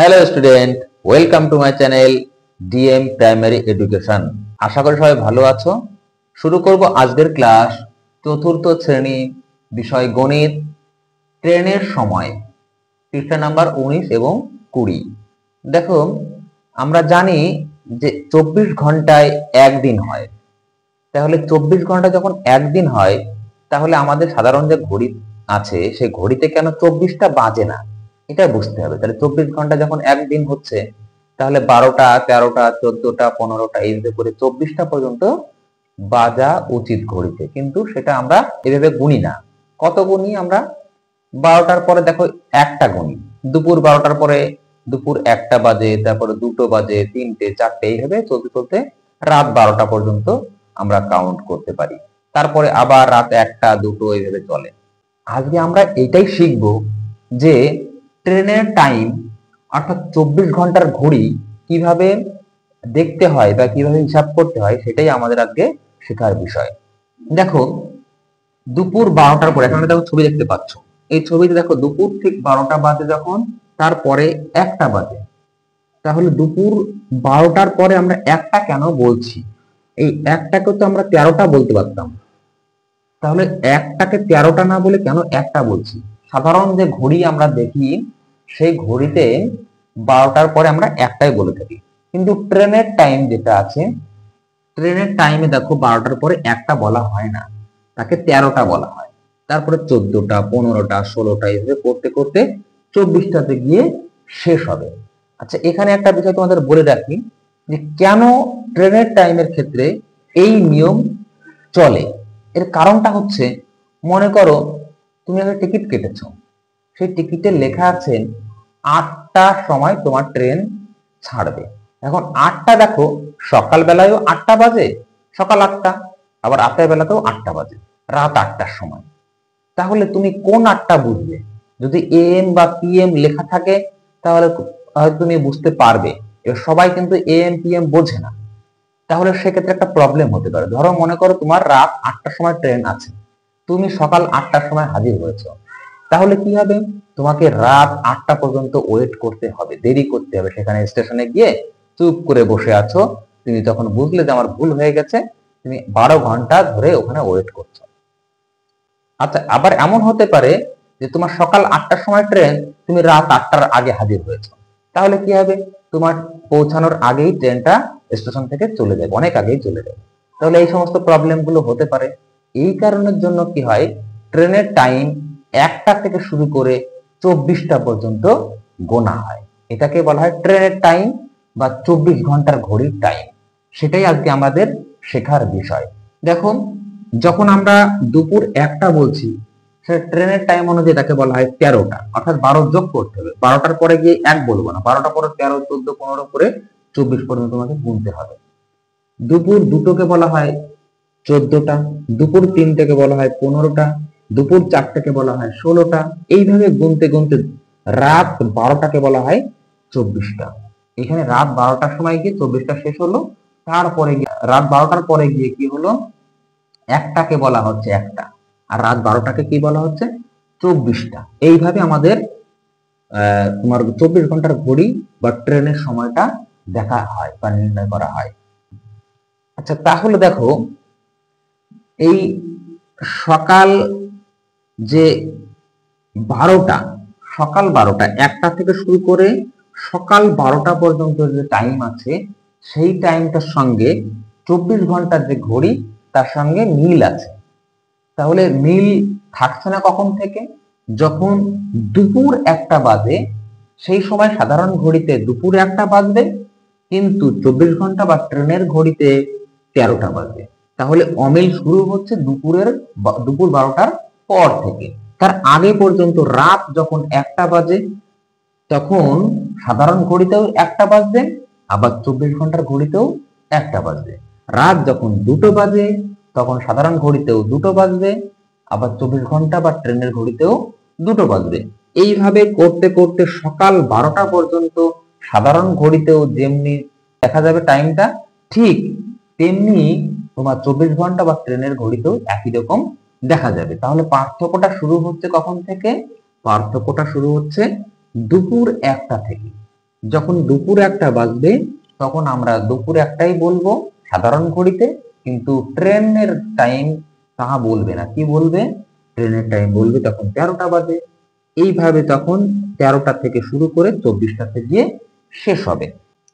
Hello student, welcome to my channel DM primary education. আশা করি সবাই ভালো আছো। শুরু করব আজকের ক্লাস। চতুর্থ শ্রেণী, বিষয় গণিত, ট্রেনের সময়, পৃষ্ঠা নাম্বার 19 এবং 20। দেখো, আমরা জানি যে 24 ঘন্টায় একদিন হয়। তাহলে 24 ঘন্টা যখন একদিন হয়, তাহলে আমাদের সাধারণ যে ঘড়ি আছে সেই ঘড়িতে কেন 24টা বাজে না, এটা বুঝতে হবে। তাহলে 24 ঘন্টা যখন একদিন হচ্ছে, তাহলে 12টা, 13টা, 14টা, 15টা এইভাবে করে 24টা পর্যন্ত বাজা উচিত ঘড়িতে, কিন্তু সেটা আমরা এভাবে গুনি না। কত গুনি আমরা? 12টার পরে দেখো একটা গুনি, দুপুর 12টার পরে দুপুর 1টা বাজে, তারপরে 2টো বাজে, 3টে, 4টে, এইভাবে চলতে চলতে রাত 12টা পর্যন্ত আমরা কাউন্ট করতে পারি। তারপরে আবার রাত 1টা, 2টো এইভাবে চলে। আজকে আমরা এটাই শিখব যে ট্রেনের টাইম অর্থাৎ 24 ঘন্টার ঘড়ি কিভাবে দেখতে হয় বা কিভাবে হিসাব করতে হয়, সেটাই আমাদের আজকে শেখার বিষয়। দেখো, দুপুর 12টার পরে, এখানে দেখো ছবি দেখতে পাচ্ছ, এই ছবিতে দেখো দুপুর ঠিক 12টা বাজে যখন, তারপরে 1টা বাজে। তাহলে দুপুর 12টার পরে আমরা 1টা কেন বলছি? এই 1টাকে তো আমরা 13টা বলতে পারতাম। তাহলে 1টাকে 13টা না বলে কেন 1টা বলছি? সাধারণ যে ঘড়ি আমরা দেখি সেই ঘড়িতে 12টার পরে আমরা 1টাই বলে থাকি, কিন্তু ট্রেনের টাইম যেটা আছে, ট্রেনের টাইমে দেখো 12টার পরে 1টা বলা হয় না, তাকে 13টা বলা হয়। তারপরে 14টা, 15টা, 16টা এভাবে করতে করতে 24টাতে গিয়ে শেষ হবে। আচ্ছা, এখানে একটা বিষয় তোমাদের বলে রাখি যে কেন ট্রেনের টাইমের ক্ষেত্রে এই নিয়ম চলে। এর কারণটা হচ্ছে, মনে করো তুমি একটা টিকিট কেটেছো, সেই টিকিটে লেখা আছে 8টার সময় তোমার ট্রেন ছাড়বে। এখন 8টা দেখো, সকাল বেলায়ও 8টা বাজে, সকাল 8টা, আবার রাতের বেলাতেও 8টা বাজে, রাত 8টার সময়। তাহলে তুমি কোন 8টা বুঝবে? যদি এএম বা পিএম লেখা থাকে তাহলে হয়তো তুমি বুঝতে পারবে। এবার সবাই কিন্তু এএম পিএম বোঝে না, তাহলে সেক্ষেত্রে একটা প্রবলেম হতে পারে। ধরো মনে করো তোমার রাত 8টার সময় ট্রেন আছে, তুমি সকাল 8টার সময় হাজির হয়েছো, তাহলে কি হবে? তোমাকে রাত 8টা পর্যন্ত ওয়েট করতে হবে, দেরি করতে হবে। সেখানে স্টেশনে গিয়ে চুপ করে বসে আছো, তুমি তখন বুঝলে যে আমার ভুল হয়ে গেছে, তুমি 12 ঘন্টা ধরে ওখানে ওয়েট করছো। আচ্ছা, আবার এমন হতে পারে যে তোমার সকাল 8টার সময় ট্রেন, তুমি রাত 8টার আগে হাজির হয়েছো, তাহলে কি হবে? তোমার পৌঁছানোর আগেই ট্রেনটা স্টেশন থেকে চলে যাবে, অনেক আগেই চলে যাবে। তাহলে এই সমস্ত প্রবলেম গুলো হতে পারে। এই কারণের জন্য কি হয়, ট্রেনের টাইম 1টা থেকে শুরু করে 24টা পর্যন্ত গোনা হয়। এটাকে বলা হয় ট্রেনের টাইম বা 24 ঘন্টার ঘড়ির টাইম। সেটাই আজকে আমাদের শেখার বিষয়। দেখুন, যখন আমরা দুপুর 1টা বলছি, সেটা ট্রেনের টাইম অনুযায়ী তাকে বলা হয় 13টা, অর্থাৎ 12 যোগ করতে হবে। 12টার পরে গিয়ে 1 বলবো না, 12টা পরে 13, 14, 15 করে 24 পর্যন্ত তোমাকে গুনতে হবে। দুপুর 2টোকে বলা হয় 14টা, দুপুর 3টেকে বলা হয় 15টা, দুপুর 4টেকে বলা হয় 16টা। এইভাবে গুনতে গুনতে রাত 12টাকে বলা হয় 24টা। এখানে রাত 12টার সময় গিয়ে 24টা শেষ হলো। তারপরে রাত 12টার পরে গিয়ে কি হলো? 1টাকে বলা হচ্ছে 1টা, আর রাত 12টাকে কি বলা হচ্ছে? 24টা। এইভাবে আমাদের তোমার 24 ঘন্টার ঘড়ি বা ট্রেনের সময়টা দেখা হয় বা নির্ণয় করা হয়। আচ্ছা, তাহলে দেখো, এই সকাল যে 12টা, সকাল 12টা, 1টা থেকে শুরু করে সকাল 12টা পর্যন্ত যে টাইম আছে, সেই টাইমটার সঙ্গে 24 ঘন্টার যে ঘড়ি, তার সঙ্গে মিল আছে। তাহলে মিল থাকছে না কখন থেকে? যখন দুপুর 1টা বাজে, সেই সময় সাধারণ ঘড়িতে দুপুর 1টা বাজবে, কিন্তু 24 ঘন্টা বা ট্রেনের ঘড়িতে 13টা বাজবে। তাহলে অমিল শুরু হচ্ছে দুপুর 12টার পর থেকে। তার আগে পর্যন্ত রাত যখন 1টা বাজে, তখন সাধারণ ঘড়িতেও 1টা বাজবে, আবার 24 ঘন্টার ঘড়িতেও 1টা বাজবে। রাত যখন 2টো বাজে, তখন সাধারণ ঘড়িতেও 2টো বাজবে, আবার 24 ঘন্টা বা ট্রেনের ঘড়িতেও 2টো বাজবে। এইভাবে করতে করতে সকাল 12টা পর্যন্ত সাধারণ ঘড়িতেও যেমনি দেখা যাবে টাইমটা, ঠিক তেমনি তোমার 24 ঘন্টা বা ট্রেনের ঘড়িতেও একই রকম দেখা যাবে। তাহলে পার্থক্যটা শুরু হচ্ছে কখন থেকে? পার্থক্যটা শুরু হচ্ছে দুপুর 1টা থেকে। যখন দুপুর 1টা বাজবে তখন আমরা দুপুর 1টাই বলবো সাধারণ ঘড়িতে, কিন্তু ট্রেনের টাইম তাহা বলবে না। কি বলবে? ট্রেনের টাইম বলবে তখন 13টা বাজে। এইভাবে তখন 13টা থেকে শুরু করে 24টাতে গিয়ে শেষ হবে।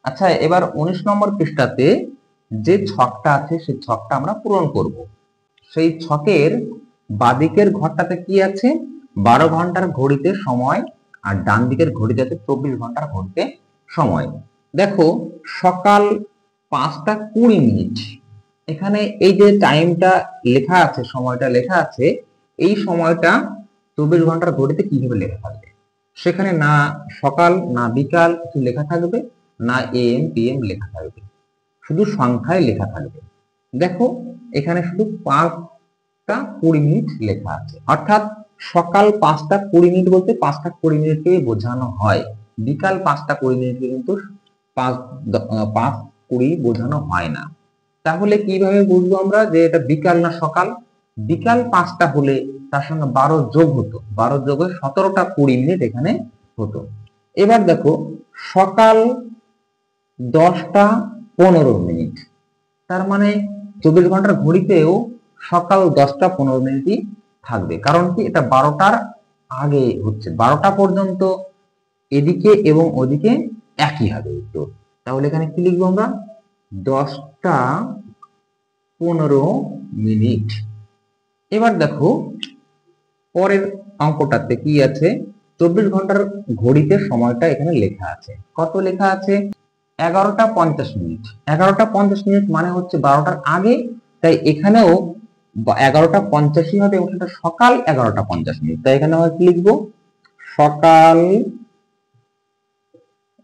আচ্ছা, এবার 19 নম্বর পৃষ্ঠাতে যে ছকটা আছে সেই ছকটা আমরা পূরণ করব। সেই ছকের বাদিকের ঘরটাতে কি আছে? 12 ঘন্টার ঘড়িতে সময়, আর ডান দিকের ঘড়িতে আছে 24 ঘন্টার ঘড়িতে সময়। দেখো, সকাল 5টা 20 মিনিট, এখানে এই যে টাইমটা লেখা আছে, সময়টা লেখা আছে, এই সময়টা 24 ঘন্টার ঘড়িতে কিভাবে লেখা থাকবে? সেখানে না সকাল না বিকাল কিছু লেখা থাকবে, না এম পিএম লেখা থাকবে, শুধু সংখ্যায় লেখা থাকবে। দেখো, এখানে শুধু 5টা 20 মিনিট লেখা আছে, অর্থাৎ সকাল 5টা 20 মিনিট বলতে 5টা 20 মিনিটকে বোঝানো হয়। বিকাল 5টা 20 মিনিটকে কিন্তু 5-20 বোঝানো হয় না। তাহলে কিভাবে বুঝবো আমরা যে এটা বিকাল না সকাল? বিকাল 5টা হলে তার সঙ্গে 12 যোগ হতো, 12 যোগ হয়ে 17টা 20 মিনিট এখানে হতো। এবার দেখো, সকাল 10টা 15 মিনিট, তার মানে 24 ঘন্টার ঘড়িতেও সকাল 10টা 15 মিনিটই থাকবে। কারণ কি? এটা 12টার আগে হচ্ছে, 12টা পর্যন্ত এদিকে এবং ওদিকে একই হবে উত্তর। তাহলে এখানে কি লিখবো আমরা? 10টা 15 মিনিট। এবার দেখো, পরের অঙ্কটাতে কি আছে? 24 ঘন্টার ঘড়িতে সময়টা এখানে লেখা আছে। কত লেখা আছে? 11টা 50 মিনিট। 11টা 50 মিনিট মানে হচ্ছে 12টার আগে, তাই এখানেও 11টা 50ই হবে এবং সেটা সকাল 11টা 50 মিনিট। তাই এখানে আমরা কি লিখবো? সকাল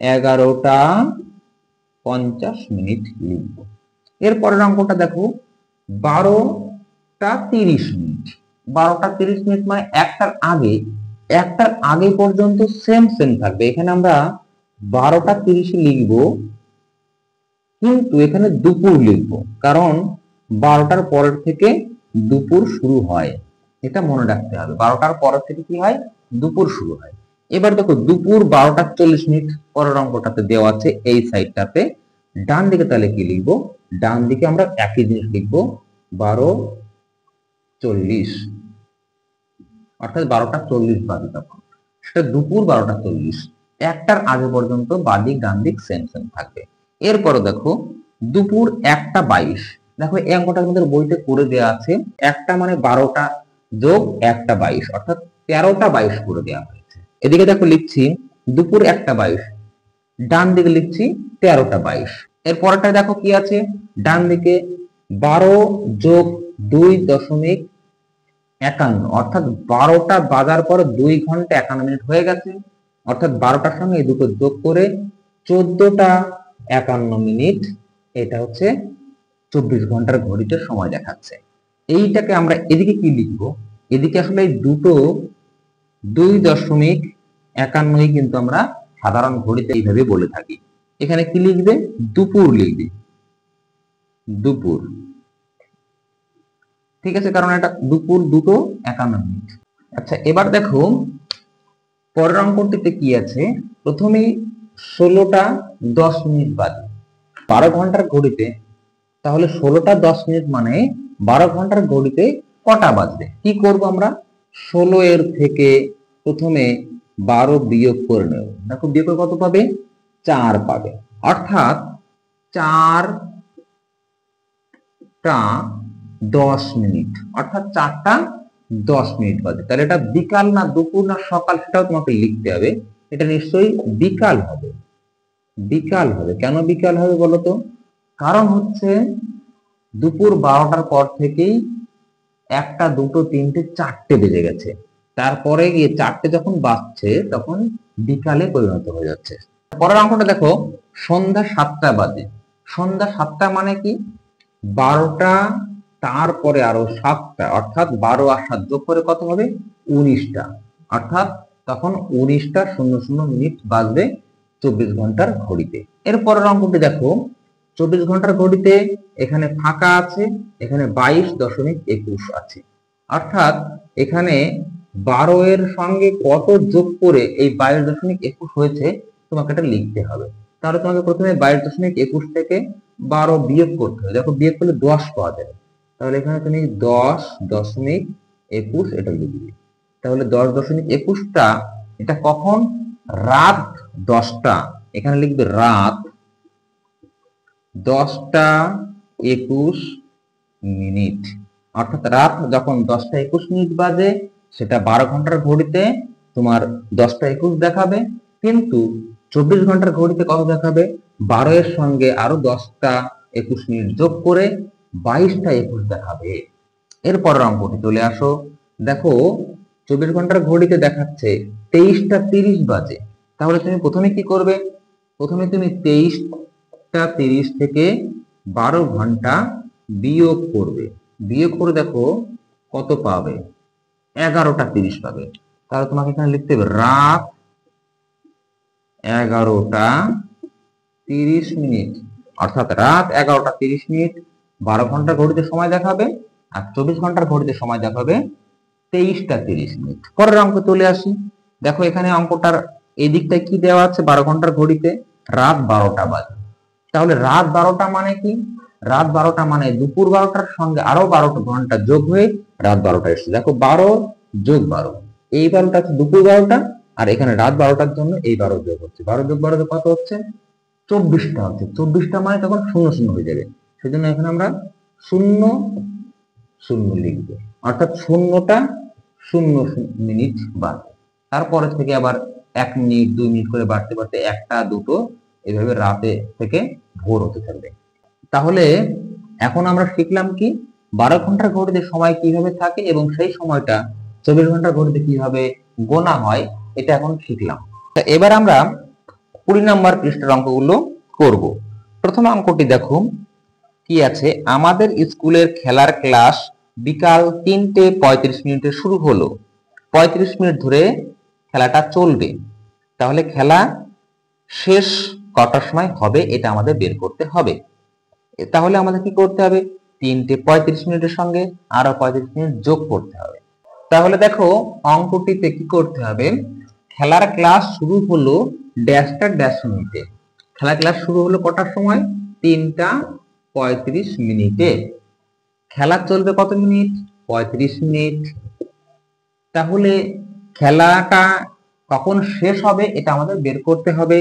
11টা 50 মিনিট লিখবো। এরপরের অঙ্কটা দেখো, 12টা 30 মিনিট। 12টা 30 মিনিট মানে একটার আগে পর্যন্ত সেম থাকবে। এখানে আমরা 12টা 30 লিখবো, কিন্তু এখানে দুপুর লিখবো, কারণ 12টার পরের থেকে দুপুর শুরু হয়। এটা মনে রাখতে হবে, 12টার পরের থেকে কি হয়? দুপুর শুরু হয়। এবার দেখো, দুপুর 12টা 40 মিনিট পরের অঙ্কটাতে দেওয়া আছে এই সাইডটাতে। ডান দিকে তাহলে কি লিখবো? ডান দিকে আমরা একই জিনিস লিখবো, 12:40, অর্থাৎ 12টা 40 বাজে তখন। সেটা দুপুর 12টা 40। একটার আগে পর্যন্ত বাদিক ডান দিক সেম থাকবে। এরপরে দেখো, দুপুর 1টা 22। দেখো, এই অঙ্কটা আমাদের বইতে করে দেওয়া আছে। একটা মানে 12টা যোগ 1টা 22, অর্থাৎ 13টা 22 করে দেওয়া হয়েছে। এদিকে দেখো লিখছি দুপুর 1টা 22, ডান দিকে লিখছি 13টা 22। এর পরেরটা দেখো কি আছে? ডান দিকে 12 যোগ 2.51, অর্থাৎ 12টা বাজার পর 2 ঘন্টা 51 মিনিট হয়ে গেছে, অর্থাৎ 12টার সঙ্গে এই দুটো যোগ করে 14টা 51 মিনিট। এটা হচ্ছে 24 ঘন্টার ঘড়িতে সময় দেখাচ্ছে। এইটাকে আমরা এদিকে কি লিখবো? এদিকে আসলে এই দুটো 2.51 কিন্তু আমরা সাধারণ ঘড়িতে এইভাবে বলে থাকি। এখানে কি লিখবে? দুপুর লিখবে, দুপুর। ঠিক আছে, কারণ এটা দুপুর 2:51। আচ্ছা, এবার দেখো পরের অঙ্কটিতে কি আছে। প্রথমেই 16টা 10 মিনিট বাজে 12 ঘন্টার ঘড়িতে, তাহলে 16টা 10 মিনিট মানে 12 ঘন্টার ঘড়িতে কটা বাজবে? কি করব আমরা? 16 এর থেকে প্রথমে 12 বিয়োগ করে নেব। দেখো, বিয়োগ করে কত পাবে? 4 পাবে, অর্থাৎ 4টা 10 মিনিট, অর্থাৎ 4টা 10 মিনিট বাজে। তাহলে এটা বিকাল না দুপুর না সকাল সেটাও তোমাকে লিখতে হবে। এটা নিশ্চয়ই বিকাল হবে। বিকাল হবে। কেন বিকাল হবে বলো তো? কারণ হচ্ছে দুপুর 12টার পর থেকেই 1টা 2টো 3টে 4টে বেজে গেছে, তারপরে গিয়ে 4টে যখন বাজছে তখন বিকালে পরিণত হয়ে যাচ্ছে। পরের অঙ্কটা দেখো, সন্ধ্যা 7টা বাজে। সন্ধ্যা 7টা মানে কি? 12টা তারপরে আরো 7টা, অর্থাৎ 12 আর 7 যোগ করে কত হবে? 19টা, অর্থাৎ তখন 19টা 00 মিনিট বাজবে 24 ঘন্টার ঘড়িতে। এর পরের অঙ্কটি দেখো, 24 ঘন্টার ঘড়িতে এখানে ফাঁকা আছে, এখানে 22.21 আছে, অর্থাৎ এখানে 12 এর সঙ্গে কত যোগ করে এই 22.21 হয়েছে তোমাকে এটা লিখতে হবে। তাহলে তোমাকে প্রথমে 22.21 থেকে 12 বিয়োগ করতে হবে। দেখো বিয়োগ করলে 10 পাওয়া যাবে। তাহলে এখানে তুমি 10.21 এটা লিখবে। তাহলে 10.21টা এটা কখন? রাত 10টা। এখানে লিখবে রাত 10টা 21 মিনিট। অর্থাৎ রাত যখন 10টা 21 মিনিট বাজে সেটা 12 ঘন্টার ঘড়িতে তোমার 10টা 21 দেখাবে, কিন্তু 24 ঘন্টার ঘড়িতে কত দেখাবে? 12 এর সঙ্গে আরো 10টা 21 মিনিট যোগ করে 22টা 21 দেখাবে। এরপরের অঙ্কটি চলে আসো। দেখো 24 ঘন্টার ঘড়িতে দেখাচ্ছে 23টা 30 বাজে। তাহলে তুমি প্রথমে কি করবে? প্রথমে তুমি 23টা 30 থেকে 12 ঘন্টা বিয়োগ করবে। বিয়োগ করে দেখো কত পাবে? 11টা 30 পাবে। তাহলে তোমাকে এখানে লিখতে হবে রাত 11টা 30 মিনিট। অর্থাৎ রাত 11টা 30 মিনিট 12 ঘন্টার ঘড়িতে সময় দেখাবে, আর 24 ঘন্টার ঘড়িতে সময় দেখাবে 23টা 30 মিনিট। পরের অঙ্ক চলে আসি। দেখো এখানে অঙ্কটার এই দিকটায় কি দেওয়া আছে? 12 ঘন্টার ঘড়িতে রাত 12টা বাজে। তাহলে রাত 12টা মানে কি? রাত 12টা মানে দুপুর 12টার সঙ্গে আরো 12 ঘন্টা যোগ হয়ে রাত 12টা এসেছে। দেখো 12 যোগ 12, এই 12টা হচ্ছে দুপুর 12টা, আর এখানে রাত 12টার জন্য এই 12 যোগ হচ্ছে। 12 যোগ 12 কত হচ্ছে? 24টা হচ্ছে। 24টা মানে তখন 0 0 হয়ে যাবে, সেজন্য এখানে আমরা 0 0 লিখবো। অর্থাৎ 0টা 0 মিনিট বাড়বে। তারপরে থেকে আবার 1 মিনিট 2 মিনিট করে বাড়তে বাড়তে 1টা 2টো এভাবে রাতে থেকে ভোর হতে থাকবে। তাহলে এখন আমরা শিখলাম কি 12 ঘন্টার ঘড়িতে সময় কিভাবে থাকে এবং সেই সময়টা 24 ঘন্টার ঘড়িতে কিভাবে গোনা হয়, এটা এখন শিখলাম। এবার আমরা 20 নম্বর পৃষ্ঠার অঙ্কগুলো করব। প্রথম অঙ্কটি দেখো কি আছে? আমাদের স্কুলের খেলার ক্লাস বিকাল 3:35 শুরু হলো। 35 মিনিট ধরে খেলাটা চলবে। তাহলে খেলা শেষ কটার সময় হবে এটা আমাদের বের করতে হবে। তাহলে আমাদের কি করতে হবে? 3:35 সঙ্গে আরো 35 মিনিট যোগ করতে হবে। তাহলে দেখো অঙ্কটিতে কি করতে হবে? খেলার ক্লাস শুরু হলো ড্যাশটা ড্যাশ মিনিটে। খেলার ক্লাস শুরু হলো কটার সময়? 3:35। খেলা চলবে কত মিনিট? 35 মিনিট। তাহলে খেলাটা কখন শেষ হবে এটা আমাদের বের করতে হবে।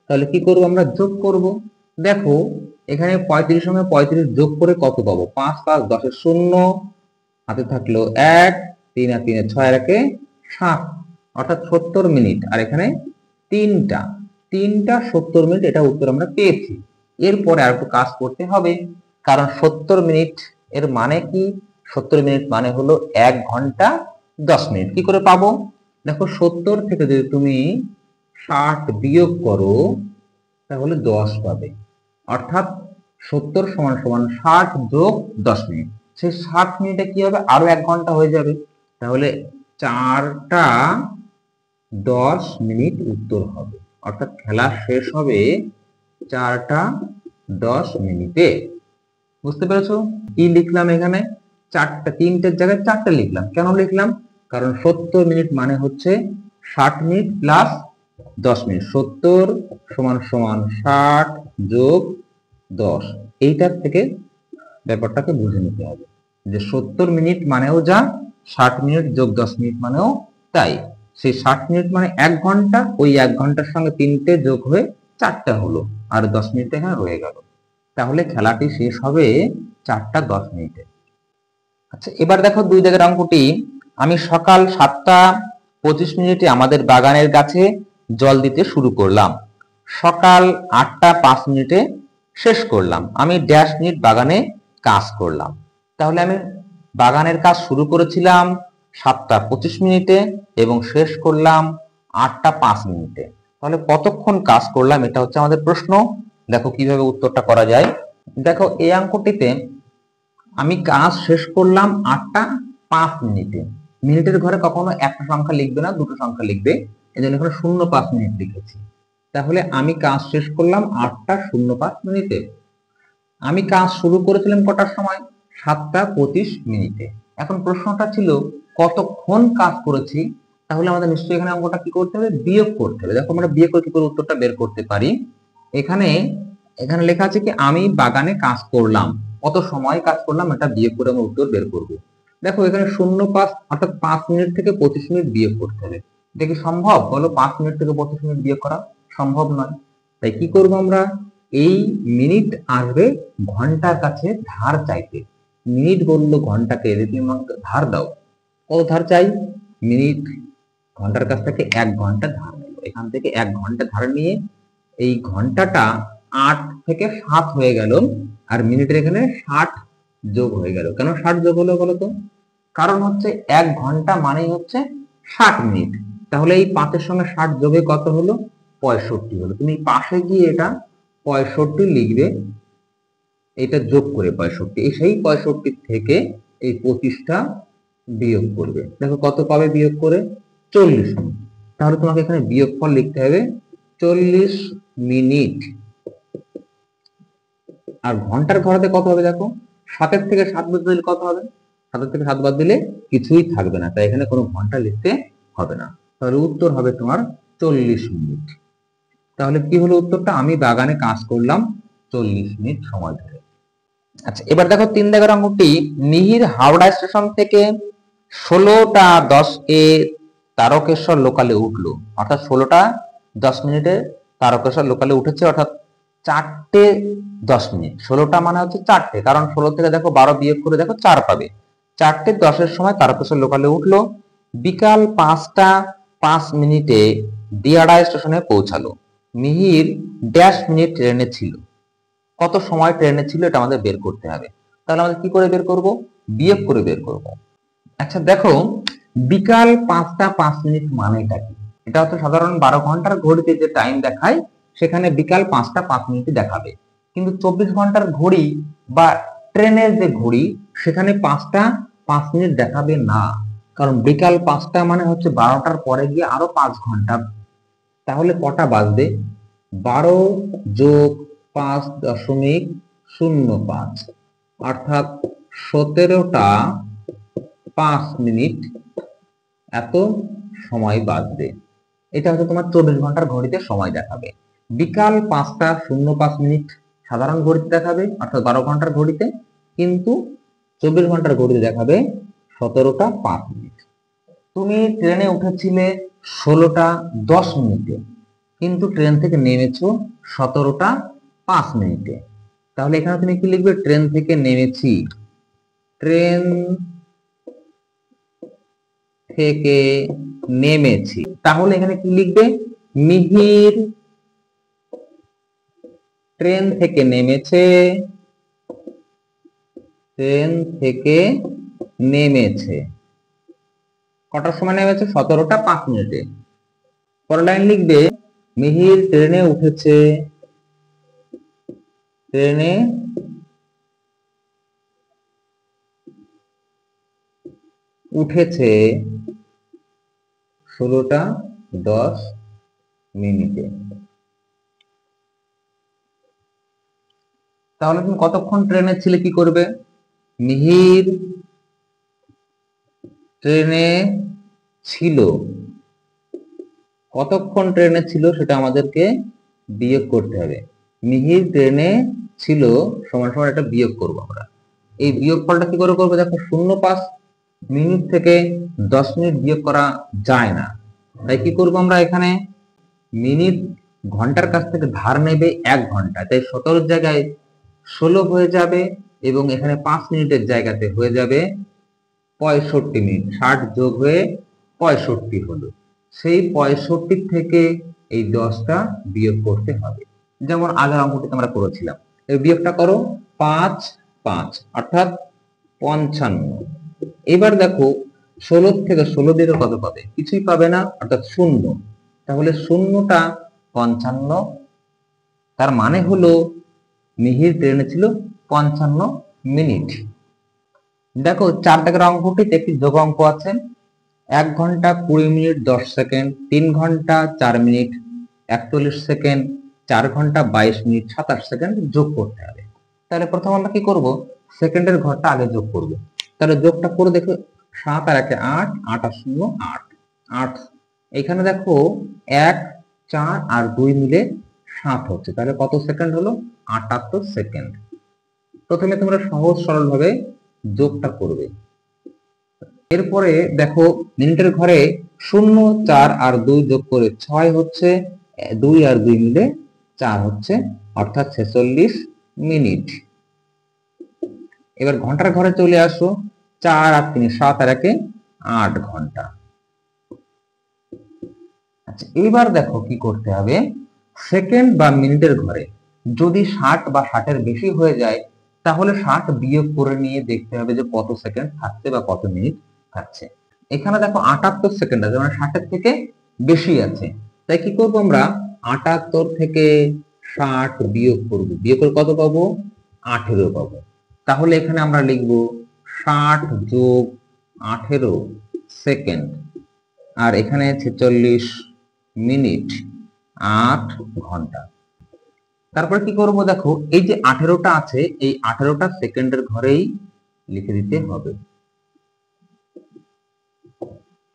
তাহলে কি করব? আমরা যোগ করব। দেখো এখানে 35 সঙ্গে 35 যোগ করে কত পাবো? 5 5 10 0, হাতে থাকলো 1, 3 আর 3 6 আর 1 7, অর্থাৎ 70 মিনিট। আর এখানে 3টা 70 মিনিট, এটা উত্তর আমরা পেয়েছি। এরপরে আর একটু কাজ করতে হবে, কারণ 70 মিনিট এর মানে কি? 70 মিনিট মানে হলো 1 ঘন্টা 10 মিনিট। কি করে পাবো? দেখো 70 থেকে যদি তুমি 60 বিয়োগ করো তাহলে 10 পাবে। অর্থাৎ 70 সমান সমান 60 যোগ 10 মিনিট। সেই 60 মিনিটে কি হবে? আরো 1 ঘন্টা হয়ে যাবে। তাহলে 4টা 10 মিনিট উত্তর হবে। অর্থাৎ খেলা শেষ হবে 4টা 10 মিনিটে। বুঝতে পেরেছো? কি লিখলাম এখানে? 4টা, 3টের জায়গায় 4টা লিখলাম। কেন লিখলাম? কারণ 70 মিনিট মানে হচ্ছে 60 মিনিট প্লাস 10 মিনিট। 70 সমান সমান 60 যোগ 10। এইটার থেকে ব্যাপারটাকে বুঝে নিতে হবে যে 70 মিনিট মানেও যা, 60 মিনিট যোগ 10 মিনিট মানেও তাই। সেই 60 মিনিট মানে 1 ঘন্টা, ওই 1 ঘন্টার সঙ্গে 3টে যোগ হয়ে 4টা হলো, আর 10 মিনিট এখানে রয়ে গেল। তাহলে খেলাটি শেষ হবে 4টা 10 মিনিটে। আচ্ছা এবার দেখো 2 দাগের অঙ্কটি। আমি সকাল 7টা 25 আমাদের বাগানের গাছে জল দিতে শুরু করলাম। সকাল 8টা 5 শেষ করলাম। আমি ড্যাশ মিনিট বাগানে কাজ করলাম। তাহলে আমি বাগানের কাজ শুরু করেছিলাম 7টা 25 এবং শেষ করলাম 8টা 5। তাহলে কতক্ষণ কাজ করলাম এটা হচ্ছে আমাদের প্রশ্ন। দেখো কিভাবে উত্তরটা করা যায়। দেখো এই অঙ্কটিতে আমি কাজ শেষ করলাম 8টা 5। মিনিটের ঘরে কখনো একটা সংখ্যা লিখবে না, দুটো সংখ্যা লিখবে, এজন্য এখানে 0.5 লিখেছি। তাহলে আমি কাজ শেষ করলাম 8টা 0.5। আমি কাজ শুরু করেছিলাম কটার সময়? 7টা 25। এখন প্রশ্নটা ছিল কতক্ষণ কাজ করেছি, তাহলে আমাদের নিশ্চয়ই এখানে অঙ্কটা কি করতে হবে, বিয়োগ করতে হবে। দেখো আমরা বিয়োগ করে কি করে উত্তরটা বের করতে পারি। এখানে এখানে লেখা আছে কি আমি বাগানে কাজ করলাম, কত সময় কাজ করলাম, এটা বিয়োগ করে আমরা উত্তর বের করব। দেখো এখানে 0.5 অর্থাৎ 5 মিনিট থেকে 25 মিনিট বিয়োগ করতে হবে। এটা কি সম্ভব? বলো, 5 মিনিট থেকে 25 মিনিট বিয়োগ করা সম্ভব নয়। তাই কি করব আমরা, এই মিনিট আসবে ঘন্টার কাছে ধার চাইতে। মিনিট বললো ঘন্টাকে, যদি আমাকে ধার দাও, কত ধার চাই, মিনিট ঘন্টার কাছ থেকে 1 ঘন্টা ধার নিল। এখান থেকে 1 ঘন্টা ধার নিয়ে এই ঘন্টাটা 8 থেকে 7 হয়ে গেল, আর মিনিটের এখানে 60 যোগ হয়ে গেল। কেন 60 যোগ হলো বলো তো? কারণ হচ্ছে 1 ঘন্টা মানেই হচ্ছে 60 মিনিট। তাহলে এই 5-এর সঙ্গে 60 যোগে কত হলো, 65 হলো। তুমি পাশে গিয়ে এটা 65 লিখবে, এটা যোগ করে 65, এই সেই 65 থেকে এই 25টা বিয়োগ করবে। দেখো কত পাবে বিয়োগ করে, 40 মিনিট। তাহলে তোমাকে এখানে বিয়োগফল লিখতে হবে 40 মিনিট। আর ঘন্টার ঘরেতে কত হবে দেখো, 7 থেকে 7 বাদ দিলে কত হবে, 7 থেকে 7 বাদ দিলে কিছুই থাকবে না, তাই এখানে কোনো ঘন্টা লিখতে হবে না। তাহলে উত্তর হবে তোমার 40 মিনিট। তাহলে কি হলো উত্তরটা, আমি বাগানে কাজ করলাম 40 মিনিট সময় ধরে। আচ্ছা এবার দেখো 3 দাগের অঙ্কটি, মিহির হাওড়া স্টেশন থেকে 16:10 এ তারকেশ্বর লোকালে উঠলো, অর্থাৎ 16:10 তারকেশ্বর লোকালে উঠেছে, অর্থাৎ 4:10। 16টা মানে হচ্ছে 4টে, কারণ 16 থেকে দেখো 12 বিয়োগ করে দেখো 4 পাবে। 4:10 সময় তারকেশ্বর লোকালে উঠলো, বিকাল 5:05 দিয়াড়া স্টেশনে পৌঁছালো। মিহির ড্যাশ মিনিট ট্রেনে ছিল, কত সময় ট্রেনে ছিল এটা আমাদের বের করতে হবে। তাহলে আমাদের কি করে বের করব, বিয়োগ করে বের করব। আচ্ছা দেখো বিকাল 5:05 মানেটা কি, এটা হচ্ছে সাধারণ 12 ঘন্টার ঘড়িতে যে টাইম দেখায় সেখানে বিকাল 5:05 দেখাবে, কিন্তু 24 ঘন্টার ঘড়ি বা ট্রেনের যে ঘড়ি সেখানে 5:05 দেখাবে না। কারণ বিকাল 5টা মানে হচ্ছে 12টার পরে গিয়ে আরো 5 ঘন্টা। তাহলে কটা বাজবে, 12 যোগ 5.05 অর্থাৎ 17:05 এত সময় বাজবে। এটা হচ্ছে তোমার 24 ঘন্টার ঘড়িতে সময় দেখাবে। বিকাল 5:05 সাধারণ ঘড়িতে দেখাবে, অর্থাৎ 12 ঘন্টার ঘড়িতে, কিন্তু 24 ঘন্টার ঘড়িতে দেখাবে 17:05। তুমি ট্রেনে উঠেছিলে 16:10, কিন্তু ট্রেন থেকে নেমেছো 17:05। তাহলে এখানে তুমি কি লিখবে, ট্রেন থেকে নেমেছি, ট্রেন থেকে নেমেছি। তাহলে এখানে কি লিখবে, মিহির ট্রেন থেকে নেমেছে, ট্রেন থেকে নেমেছে কটার সময় নেমেছে, 17:05। পরের লাইন লিখবে, মিহির ট্রেনে উঠেছে, ট্রেনে উঠেছে 16:10। তাহলে তুমি কতক্ষণ ট্রেনে ছিলে কি করবে, মিহির ট্রেনে ছিল, কতক্ষণ ট্রেনে ছিল সেটা আমাদেরকে বিয়োগ করতে হবে। মিহির ট্রেনে ছিল সমান সমান একটা বিয়োগ করবো আমরা। এই বিয়োগফলটা কি করে করবো, দেখো 0.5 মিনিট থেকে 10 মিনিট বিয়োগ করা যায় না। তাই কি করবো আমরা, এখানে মিনিট ঘন্টার কাছ থেকে ধার নেবে 1 ঘন্টা, তাই 17 জায়গায় 16 হয়ে যাবে, এবং এখানে 5 মিনিটের জায়গাতে হয়ে যাবে 65 মিনিট। 60 যোগ হয়ে 65 হলো। সেই 65 থেকে এই 10টা বিয়োগ করতে হবে, যেমন আগের অঙ্কটিতে আমরা করেছিলাম। এই বিয়োগটা করো, 5 অর্থাৎ 55। এবার দেখো 16 থেকে 16 দিলে কত পাবে, কিছুই পাবে না, অর্থাৎ 0। তাহলে 0টা 55, তার মানে হলো মিহির ট্রেনে ছিল 55 মিনিট। দেখো 4 দাগের অঙ্কটিতে একটি যোগ অঙ্ক আছে, 1 ঘন্টা 20 মিনিট 10 সেকেন্ড, 3 ঘন্টা 4 মিনিট 41 সেকেন্ড, 4 ঘন্টা 22 মিনিট 27 সেকেন্ড যোগ করতে হবে। তাহলে প্রথম আমরা কি করব, সেকেন্ডের ঘরটা আগে যোগ করব। তাহলে যোগটা করে দেখো, 7 আর 1 8, 8 আর 0 8, 8। এখানে দেখো 1, 4 আর 2 মিলে 7 হচ্ছে, তাহলে কত সেকেন্ড হলো? 78 সেকেন্ড। প্রথমে তোমরা সহজ সরল ভাবে যোগটা করবে। এরপরে দেখো মিনিটের ঘরে 0, 4 আর 2 যোগ করে 6 হচ্ছে, 2 আর 2 মিলে 4 হচ্ছে, অর্থাৎ 46 মিনিট। এবার ঘন্টার ঘরে চলে আসো, 4 আর 3 7 আর 1 8 ঘন্টা। আচ্ছা, এবার দেখো কি করতে হবে, সেকেন্ড বা মিনিটের ঘরে যদি 60 বা 60 এর বেশি হয়ে যায়, তাহলে 60 বিয়োগ করে নিয়ে দেখতে হবে যে কত সেকেন্ড থাকছে বা কত মিনিট থাকছে। এখানে দেখো 78 সেকেন্ড আছে, মানে 60 এর থেকে বেশি আছে, তাই কি করবো আমরা 78 থেকে 60 বিয়োগ করব, বিয়োগ করে কত পাবো? 18 পাবো। তাহলে এখানে আমরা লিখবো 60 যোগ 18 সেকেন্ড, আর এখানে 46 মিনিট 8 ঘন্টা। তারপরে কি করব, দেখো এই যে 18টা আছে, এই 18টা সেকেন্ডের ঘরেই লিখে দিতে হবে।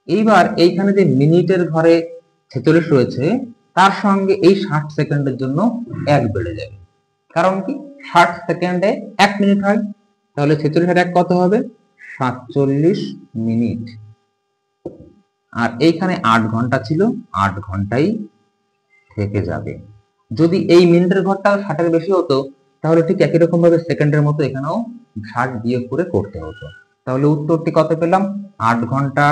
এইবার এইখানে যে মিনিটের ঘরে 46 রয়েছে, তার সঙ্গে এই 60 সেকেন্ডের জন্য 1 বেড়ে যাবে। কারণ কি 60 সেকেন্ডে 1 মিনিট হয়, তাহলে 46 এর 1 কত হবে? 47 মিনিট। আর এইখানে 8 ঘন্টা ছিল, 8 ঘন্টাই থেকে যাবে। যদি এই মিনিটের ঘরটা 60 এর বেশি হতো, তাহলে ঠিক একই রকম ভাবে সেকেন্ডের মতো এখানেও 60 বিয়োগ করে করতে হতো। তাহলে উত্তরটি কত পেলাম? 8 ঘন্টা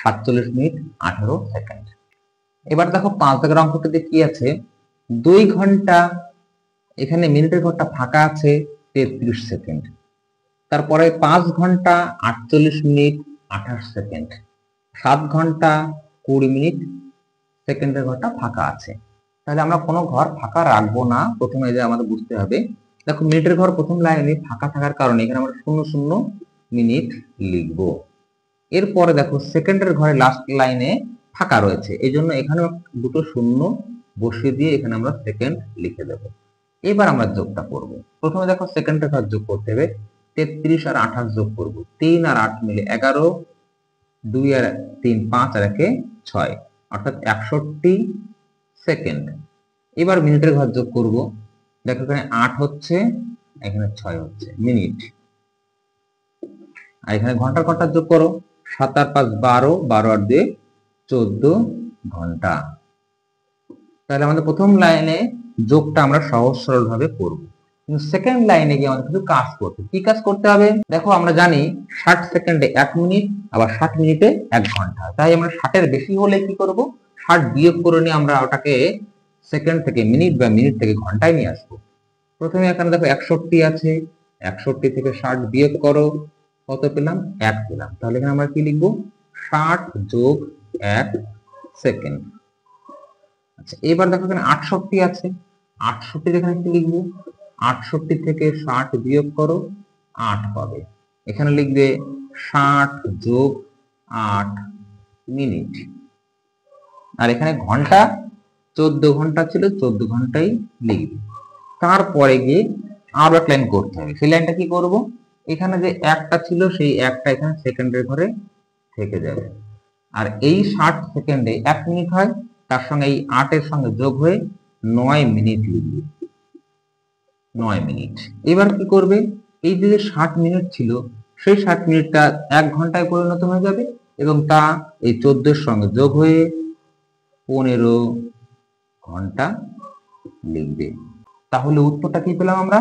47 মিনিট 18 সেকেন্ড। এবার দেখো 5 দাগের অঙ্কটিতে কি আছে, 2 ঘন্টা, এখানে মিনিটের ঘরটা ফাঁকা আছে 33 সেকেন্ড। তারপরে 5 ঘন্টা 48 মিনিট 28 সেকেন্ড। 7 ঘন্টা 20 মিনিট সেকেন্ডের ঘরটা ফাঁকা আছে। তাহলে আমরা কোনো ঘর ফাঁকা রাখবো না, প্রথমে যে আমাদের বুঝতে হবে। দেখো মিনিটের ঘর প্রথম লাইনে ফাঁকা থাকার কারণে এখানে আমরা 00 মিনিট লিখবো। এরপরে দেখো সেকেন্ডের ঘরে লাস্ট লাইনে ফাঁকা রয়েছে, এই জন্য এখানে দুটো শূন্য বসিয়ে দিয়ে এখানে আমরা সেকেন্ড লিখে দেবো। এবার আমরা যোগটা করব। প্রথমে দেখো সেকেন্ডের ঘর যোগ করতে হবে, 33 আর 28 যোগ করব, 3 আর 8 মিলে 11, 2 আর 3 5 আর 1 6, অর্থাৎ 61 সেকেন্ড। এবার মিনিটের ঘর যোগ করব, দেখো এখানে 8 হচ্ছে, এখানে 6 হচ্ছে মিনিট। আর এখানে ঘন্টার ঘরটা যোগ করো, 7 আর 5 12, 12 আর 2 14 ঘন্টা। তাহলে আমাদের প্রথম লাইনে যোগটা আমরা সহজ সরল ভাবে করব, কিন্তু সেকেন্ড লাইনে গিয়ে আমাদের কিছু কাজ করতে। কি কাজ করতে হবে? দেখো আমরা জানি 60 সেকেন্ডে 1 মিনিট, আবার 60 মিনিটে 1 ঘন্টা। তাই আমরা 60 এর বেশি হলে কি করব, 60 বিয়োগ করে নিয়ে আমরা ওটাকে সেকেন্ড থেকে মিনিট বা মিনিট থেকে ঘন্টায় নিয়ে আসবো। প্রথমে এখানে দেখো 61 আছে, 61 থেকে 60 বিয়োগ করো, কত পেলাম? 1 পেলাম। তাহলে এখানে আমরা কি লিখবো? 60 যোগ 1 সেকেন্ড। আচ্ছা, এবার দেখো এখানে 68 আছে, 68 এখানে কি লিখবো? 68 থেকে 60 বিয়োগ করো, 8 পাবে। এখানে লিখবে 60 যোগ 8 মিনিট। আর এখানে ঘন্টা 14 ঘন্টা ছিল, 14 ঘন্টাই লিখবে। তারপরে গিয়ে আরো এক লাইন করতে হবে। সেই লাইনটা কি করব, এখানে যে একটা ছিল সেই একটা এখানে সেকেন্ডের ঘরে থেকে যাবে। আর এই 60 সেকেন্ডে 1 মিনিট হয়, তার সঙ্গে এই 8 এর সঙ্গে যোগ হয়ে 9 মিনিট লিখবে, 9 মিনিট। এবার কি করবে, এই যে 60 মিনিট ছিল সেই 60 মিনিটটা 1 ঘন্টায় পরিণত হয়ে যাবে, এবং তা এই 14 এর সঙ্গে যোগ হয়ে 15 ঘন্টা লিখবে। তাহলে উত্তরটা কি পেলাম আমরা?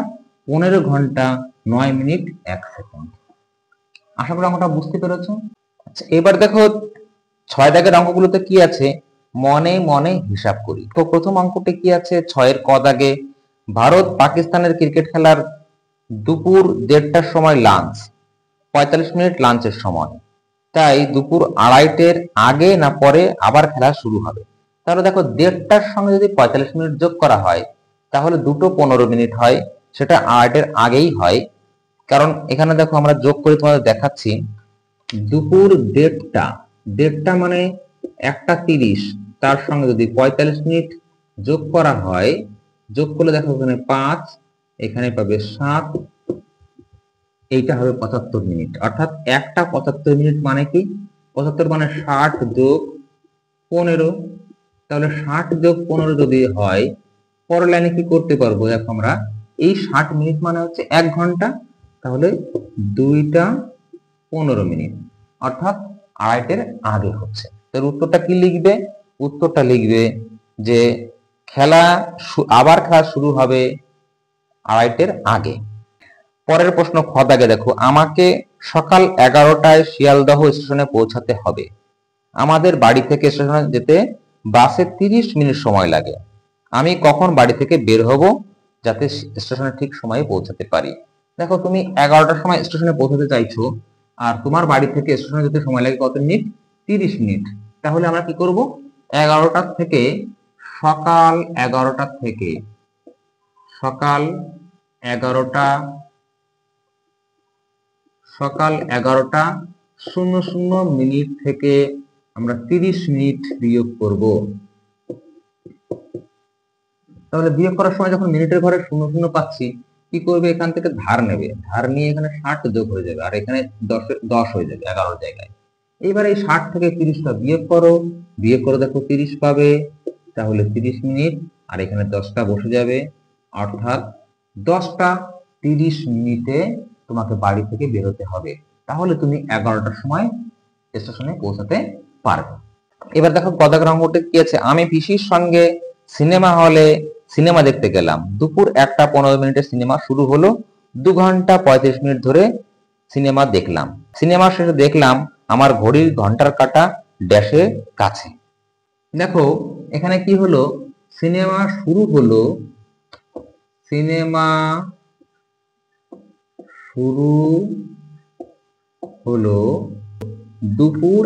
15 ঘন্টা 9 মিনিট 1 সেকেন্ড। আশা করি অঙ্কটা বুঝতে পেরেছো। আচ্ছা, এবার দেখো 6 দাগের অঙ্কগুলোতে কি আছে, মনে মনে হিসাব করি। তো প্রথম অঙ্কটি কি আছে, 6 এর ক দাগে, ভারত পাকিস্তানের ক্রিকেট খেলার দুপুর 1:30টার সময় লাঞ্চ, 45 মিনিট লাঞ্চের সময়, তাই দুপুর 2:30-এর আগে না পরে আবার খেলা শুরু হবে। তাহলে দেখো 1:30টার সঙ্গে যদি 45 মিনিট যোগ করা হয়, তাহলে দুটো 15 মিনিট হয়, সেটা 2:30-এর আগেই হয়। কারণ এখানে দেখো আমরা যোগ করে তোমাদের দেখাচ্ছি, দুপুর 1:30, 1:30 মানে 1:30, তার সঙ্গে যদি 45 মিনিট যোগ করা হয়, যোগ করলে দেখো এখানে 5, এখানে পাবে 7, এইটা হবে 75 মিনিট। অর্থাৎ 1টা 75 মিনিট মানে কি, 75 মানে 60 যোগ 15। তাহলে 60 যোগ 15 যদি হয়, পরের লাইনে কি করতে পারবো? দেখো আমরা এই 60 মিনিট মানে হচ্ছে 1 ঘন্টা, তাহলে 2টা 15 মিনিট, অর্থাৎ আড়াইটের আগে হচ্ছে। তার উত্তরটা কি লিখবে? উত্তরটা লিখবে যে আবার খেলা শুরু হবে আড়াইটের আগে। পরের প্রশ্ন খ দাগে দেখো, আমাকে সকাল 11টায় শিয়ালদহ স্টেশনে পৌঁছাতে হবে। আমাদের বাড়ি থেকে স্টেশনে যেতে বাসে 30 মিনিট সময় লাগে। আমি কখন বাড়ি থেকে বের হব যাতে স্টেশনে ঠিক সময়ে পৌঁছাতে পারি? দেখো তুমি 11টার সময় স্টেশনে পৌঁছাতে চাইছো, আর তোমার বাড়ি থেকে স্টেশনে যেতে সময় লাগে কত মিনিট? 30 মিনিট। তাহলে আমরা কি করব? 11টা থেকে সকাল 11টা থেকে সকাল 11টা সকাল 11টা 00 মিনিট থেকে আমরা 30 মিনিট বিয়োগ করব। তাহলে বিয়োগ করার সময় যখন মিনিটের ঘরে 00 পাচ্ছি, কি করবে? এখান থেকে ধার নেবে, ধার নিয়ে এখানে 60 যোগ হয়ে যাবে, আর এখানে 10 হয়ে যাবে 11 জায়গায়। এইবার এই 60 থেকে 30টা বিয়োগ করো, বিয়োগ করে দেখো 30 পাবে, তাহলে 30 মিনিট, আর এখানে 10টা বসে যাবে, অর্থাৎ 10টা 30 মিনিটে তোমাকে বাড়ি থেকে বেরোতে হবে। তাহলে তুমি 11টার সময় স্টেশনে পৌঁছাতে পারবে। এবার দেখো গদাগ্রাম বোর্ডে কি আছে, আমি পিসির সঙ্গে সিনেমা হলে সিনেমা দেখতে গেলাম। দুপুর 1টা 15 মিনিটে সিনেমা শুরু হলো। 2 ঘন্টা 35 মিনিট ধরে সিনেমা দেখলাম। সিনেমা শেষে দেখলাম আমার ঘড়ির ঘন্টার কাঁটা ড্যাশের কাছে। দেখো এখানে কি হলো, সিনেমা শুরু হলো, সিনেমা শুরু হলো দুপুর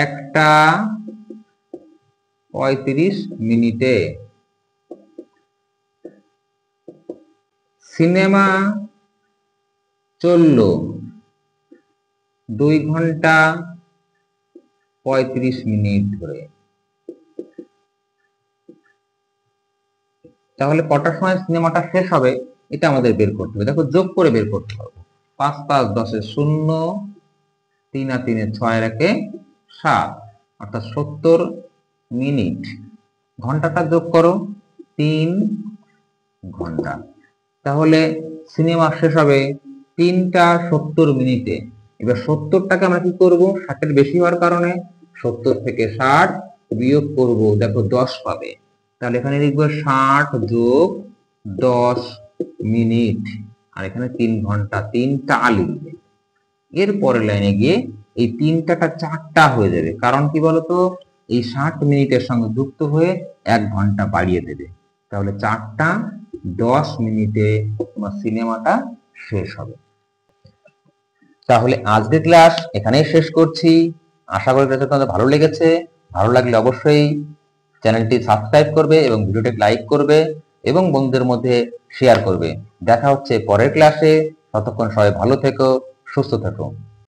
1টা 35 মিনিটে। সিনেমা চললো 2 ঘন্টা 35 মিনিট ধরে। তাহলে কটার সময় সিনেমাটা শেষ হবে এটা আমাদের বের করতে হবে। দেখো যোগ করে বের করতে পারবো। 5 5 10 0, 3 আর 3 6 আর 1 7, অর্থাৎ 70 মিনিট। ঘন্টাটা যোগ করো, 3 ঘন্টা। তাহলে সিনেমা শেষ হবে 3টা 70 মিনিটে। এবার 70টাকে আমরা কি করব? 60-এর বেশি হওয়ার কারণে 70 থেকে 60 বিয়োগ করব, দেখো 10 পাবে। তাহলে এখানে লিখবো 60 যোগ 10 মিনিট, আর এখানে 3 ঘন্টা, 3টা লিখবে। এর পরের লাইনে গিয়ে এই 3টাটা 4টা হয়ে যাবে, কারণ কি বলতো, এই 60 মিনিটের সঙ্গে যুক্ত হয়ে 1 ঘন্টা বাড়িয়ে দেবে। তাহলে 4টা 10 মিনিটে তোমার সিনেমাটা শেষ হবে। তাহলে আজকের ক্লাস এখানেই শেষ করছি। আশা করি ক্লাসটা তোমাদের ভালো লেগেছে। ভালো লাগলে অবশ্যই চ্যানেলটি সাবস্ক্রাইব করবে এবং ভিডিওটি লাইক করবে এবং বন্ধুদের মধ্যে শেয়ার করবে। দেখা হচ্ছে পরের ক্লাসে। ততক্ষণ সবাই ভালো থেকো, সুস্থ থেকো।